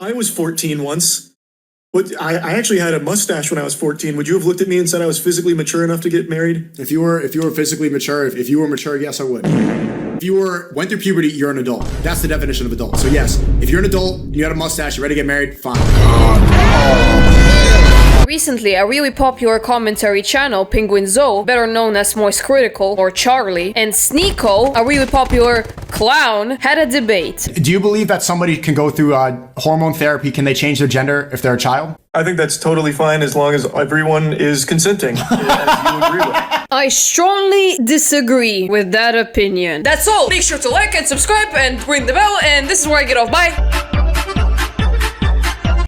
I was 14 once. But I actually had a mustache when I was 14. Would you have looked at me and said I was physically mature enough to get married? If you were physically mature, if you were mature, yes, I would. If you went through puberty, you're an adult. That's the definition of adult. So yes, if you're an adult, you had a mustache, you're ready to get married, fine. Recently, a really popular commentary channel, Penguinz0, better known as Moist Critikal or Charlie, and Sneako, a really popular clown, had a debate. Do you believe that somebody can go through hormone therapy? Can they change their gender if they're a child? I think that's totally fine as long as everyone is consenting, as you agree with. I strongly disagree with that opinion. That's all. Make sure to like and subscribe and ring the bell, and this is where I get off. Bye.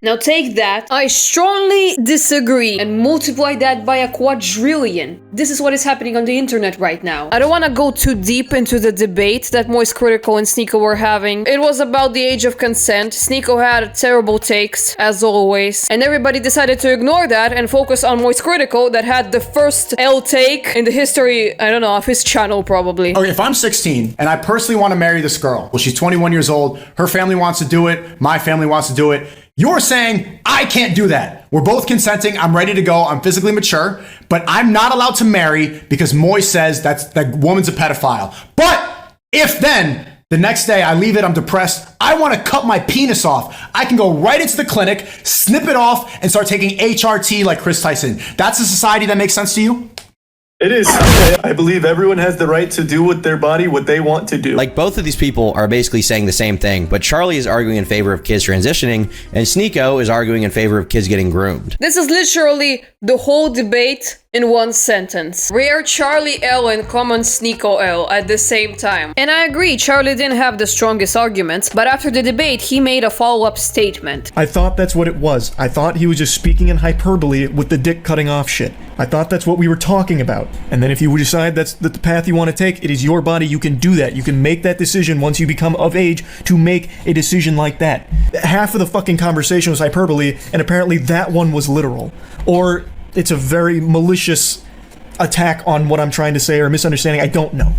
Now take that. I strongly disagree and multiply that by a quadrillion. This is what is happening on the internet right now. I don't want to go too deep into the debate that Moist Critikal and Sneako were having. It was about the age of consent. Sneako had terrible takes, as always, and everybody decided to ignore that and focus on Moist Critikal that had the first L take in the history, I don't know, of his channel probably. Okay, if I'm 16 and I personally want to marry this girl, well, she's 21 years old, her family wants to do it, my family wants to do it, you're saying, I can't do that. We're both consenting. I'm ready to go. I'm physically mature, but I'm not allowed to marry because Moist says that woman's a pedophile. But if then the next day I leave it, I'm depressed, I want to cut my penis off, I can go right into the clinic, snip it off, and start taking HRT like Chris Tyson. That's a society that makes sense to you? It is. I believe everyone has the right to do with their body what they want to do. Like, both of these people are basically saying the same thing, but Charlie is arguing in favor of kids transitioning, and Sneako is arguing in favor of kids getting groomed. This is literally the whole debate in one sentence. Rare Charlie L and common Sneako L at the same time. And I agree, Charlie didn't have the strongest arguments, but after the debate, he made a follow-up statement. I thought that's what it was. I thought he was just speaking in hyperbole with the dick cutting off shit. I thought that's what we were talking about. And then if you decide that's the path you want to take, it is your body, you can do that. You can make that decision once you become of age to make a decision like that. Half of the fucking conversation was hyperbole, and apparently that one was literal. Or it's a very malicious attack on what I'm trying to say or misunderstanding. I don't know.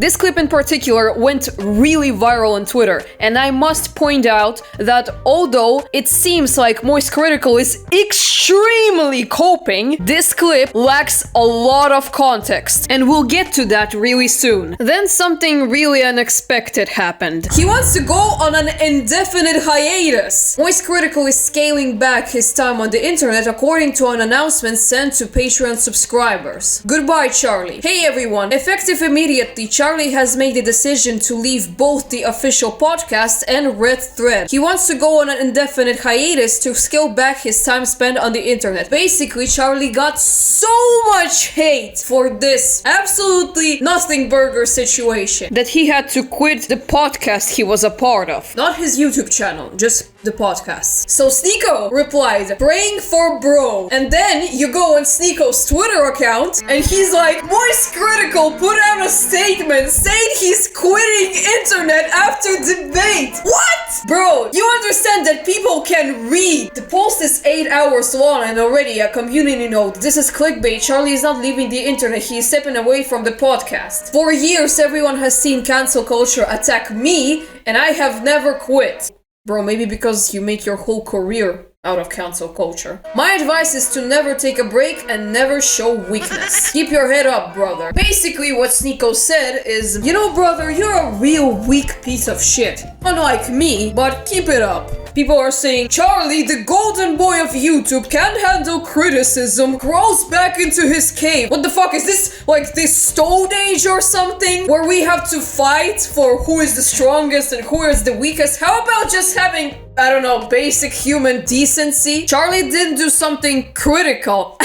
This clip in particular went really viral on Twitter, and I must point out that although it seems like Moist Critikal is extremely coping, this clip lacks a lot of context, and we'll get to that really soon. Then something really unexpected happened. He wants to go on an indefinite hiatus. Moist Critikal is scaling back his time on the internet according to an announcement sent to Patreon subscribers. Goodbye, Charlie. Hey everyone, effective immediately, Charlie has made the decision to leave both the official podcast and Red Thread. He wants to go on an indefinite hiatus to scale back his time spent on the internet. Basically, Charlie got so much hate for this absolutely nothing burger situation that he had to quit the podcast he was a part of. Not his YouTube channel, just the podcast. So Sneako replied, praying for bro. And then you go on Sneako's Twitter account and he's like, Moist Critikal put out a statement saying he's quitting internet after debate. What? Bro, you understand that people can read. The post is 8 hours long and already a community note. This is clickbait. Charlie is not leaving the internet. He is stepping away from the podcast. For years, everyone has seen cancel culture attack me and I have never quit. Bro, maybe because you make your whole career out of cancel culture. My advice is to never take a break and never show weakness. Keep your head up, brother. Basically, what Sneako said is, you know, brother, you're a real weak piece of shit. Unlike me, but keep it up. People are saying, Charlie, the golden boy of YouTube, can't handle criticism, crawls back into his cave. What the fuck, is this like this Stone Age or something? Where we have to fight for who is the strongest and who is the weakest? How about just having, I don't know, basic human decency? Charlie didn't do something critical.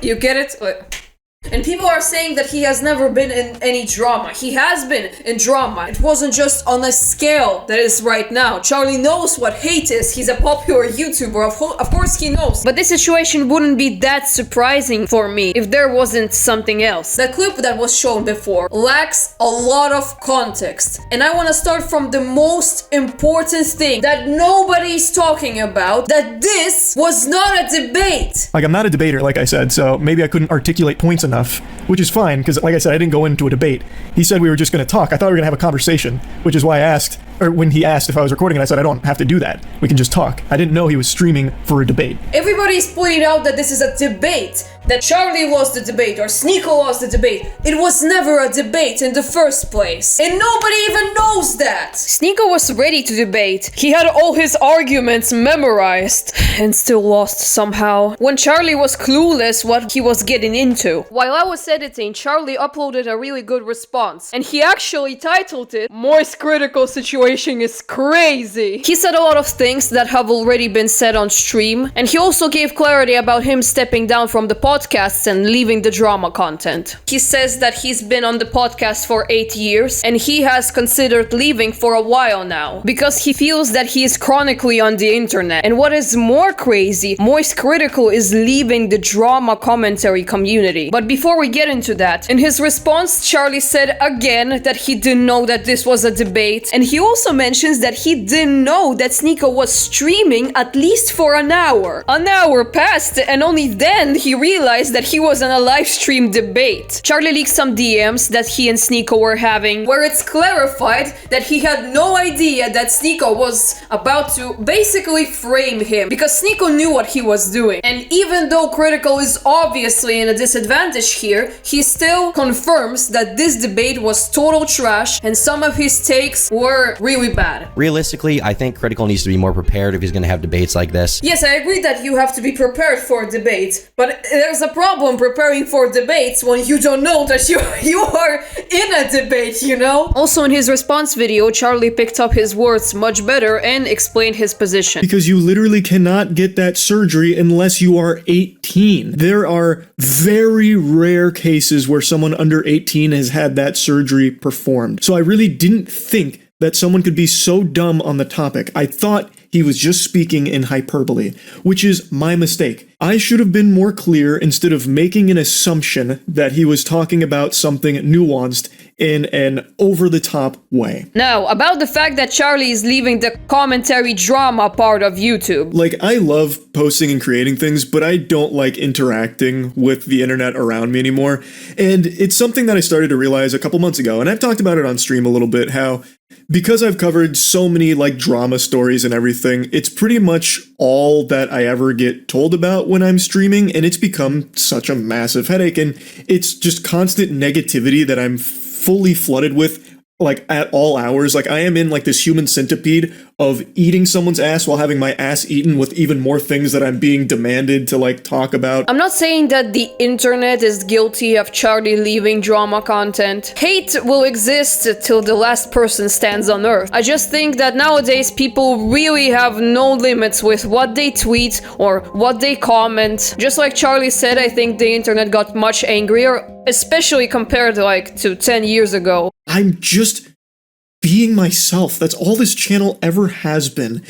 You get it? And people are saying that he has never been in any drama. He has been in drama. It wasn't just on a scale that is right now. Charlie knows what hate is. He's a popular YouTuber. Of course he knows. But this situation wouldn't be that surprising for me if there wasn't something else. The clip that was shown before lacks a lot of context. And I want to start from the most important thing that nobody's talking about. That this was not a debate. Like, I'm not a debater, like I said, so maybe I couldn't articulate points enough. enough, which is fine, because like I said, I didn't go into a debate. He said we were just going to talk. I thought we were going to have a conversation, which is why I asked, or when he asked if I was recording it, I said I don't have to do that. We can just talk. I didn't know he was streaming for a debate. Everybody's pointing out that this is a debate, that Charlie lost the debate or Sneako lost the debate. It was never a debate in the first place. And nobody even knows that. Sneako was ready to debate. He had all his arguments memorized and still lost somehow. When Charlie was clueless what he was getting into. While I was editing, Charlie uploaded a really good response. And he actually titled it, Moist Critikal Situation is crazy. He said a lot of things that have already been said on stream. And he also gave clarity about him stepping down from the podcasts and leaving the drama content. He says that he's been on the podcast for 8 years and he has considered leaving for a while now because he feels that he is chronically on the internet. And what is more crazy, Moist Critikal is leaving the drama commentary community. But before we get into that, in his response, Charlie said again that he didn't know that this was a debate. And he also mentions that he didn't know that Sneako was streaming at least for an hour. An hour passed and only then he realized that he was on a live stream debate. Charlie leaked some DMs that he and Sneako were having, where it's clarified that he had no idea that Sneako was about to basically frame him because Sneako knew what he was doing. And even though Critikal is obviously in a disadvantage here, he still confirms that this debate was total trash and some of his takes were really bad. Realistically, I think Critikal needs to be more prepared if he's going to have debates like this. Yes, I agree that you have to be prepared for debates, but there's a problem preparing for debates when you don't know that you are in a debate, you know? Also in his response video, Charlie picked up his words much better and explained his position. Because you literally cannot get that surgery unless you are 18. There are very rare cases where someone under 18 has had that surgery performed. So I really didn't think that someone could be so dumb on the topic. I thought he was just speaking in hyperbole, which is my mistake. I should have been more clear instead of making an assumption that he was talking about something nuanced in an over-the-top way. Now, about the fact that Charlie is leaving the commentary drama part of YouTube. Like, I love posting and creating things, but I don't like interacting with the internet around me anymore. And it's something that I started to realize a couple months ago, and I've talked about it on stream a little bit, how because I've covered so many like drama stories and everything, it's pretty much all that I ever get told about when I'm streaming, and it's become such a massive headache, and it's just constant negativity that I'm fully flooded with, like at all hours. Like I am in like this human centipede of eating someone's ass while having my ass eaten with even more things that I'm being demanded to like talk about. I'm not saying that the internet is guilty of Charlie leaving drama content. Hate will exist till the last person stands on earth. I just think that nowadays people really have no limits with what they tweet or what they comment. Just like Charlie said, I think the internet got much angrier, especially compared like to 10 years ago. I'm just being myself. That's all this channel ever has been.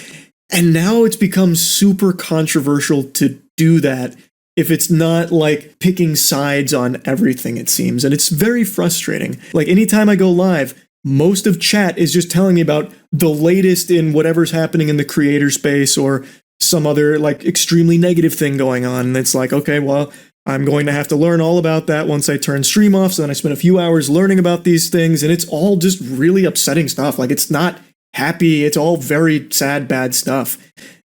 And now it's become super controversial to do that if it's not like picking sides on everything, it seems. And it's very frustrating. Like anytime I go live, most of chat is just telling me about the latest in whatever's happening in the creator space or some other like extremely negative thing going on. And it's like, okay, well, I'm going to have to learn all about that once I turn stream off. So then I spent a few hours learning about these things, and it's all just really upsetting stuff. Like it's not happy. It's all very sad, bad stuff.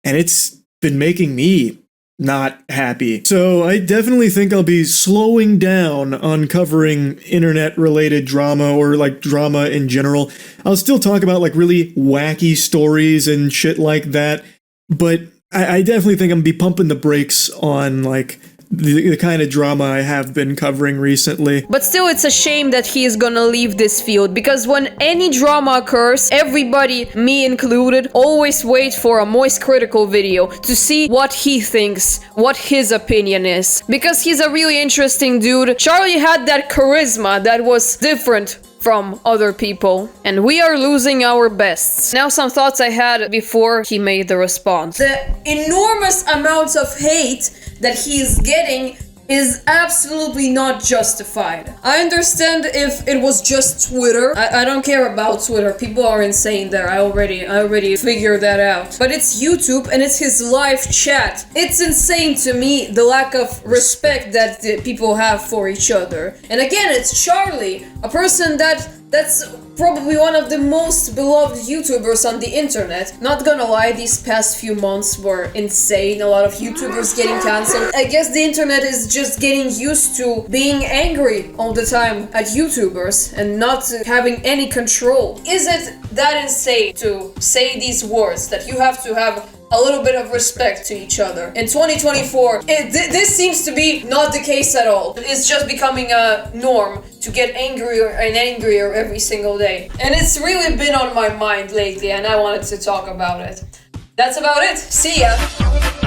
And it's been making me not happy. So I definitely think I'll be slowing down on covering internet related drama or like drama in general. I'll still talk about like really wacky stories and shit like that. But I definitely think I'm gonna be pumping the brakes on like the kind of drama I have been covering recently. But still, it's a shame that he is gonna leave this field, because when any drama occurs, everybody, me included, always wait for a Moist Critikal video to see what he thinks, what his opinion is. Because he's a really interesting dude. Charlie had that charisma that was different from other people, and we are losing our bests. Now some thoughts I had before he made the response. The enormous amounts of hate that he's getting is absolutely not justified. I understand if it was just Twitter. I don't care about Twitter. People are insane there. I already figured that out. But it's YouTube and it's his live chat. It's insane to me, the lack of respect that the people have for each other. And again, it's Charlie, a person that's probably one of the most beloved YouTubers on the internet. Not gonna lie, these past few months were insane. A lot of YouTubers getting cancelled. I guess the internet is just getting used to being angry all the time at YouTubers and not having any control. Is it that insane to say these words that you have to have a little bit of respect to each other? In 2024, this seems to be not the case at all. It's just becoming a norm to get angrier and angrier every single day. And it's really been on my mind lately, and I wanted to talk about it. That's about it. See ya!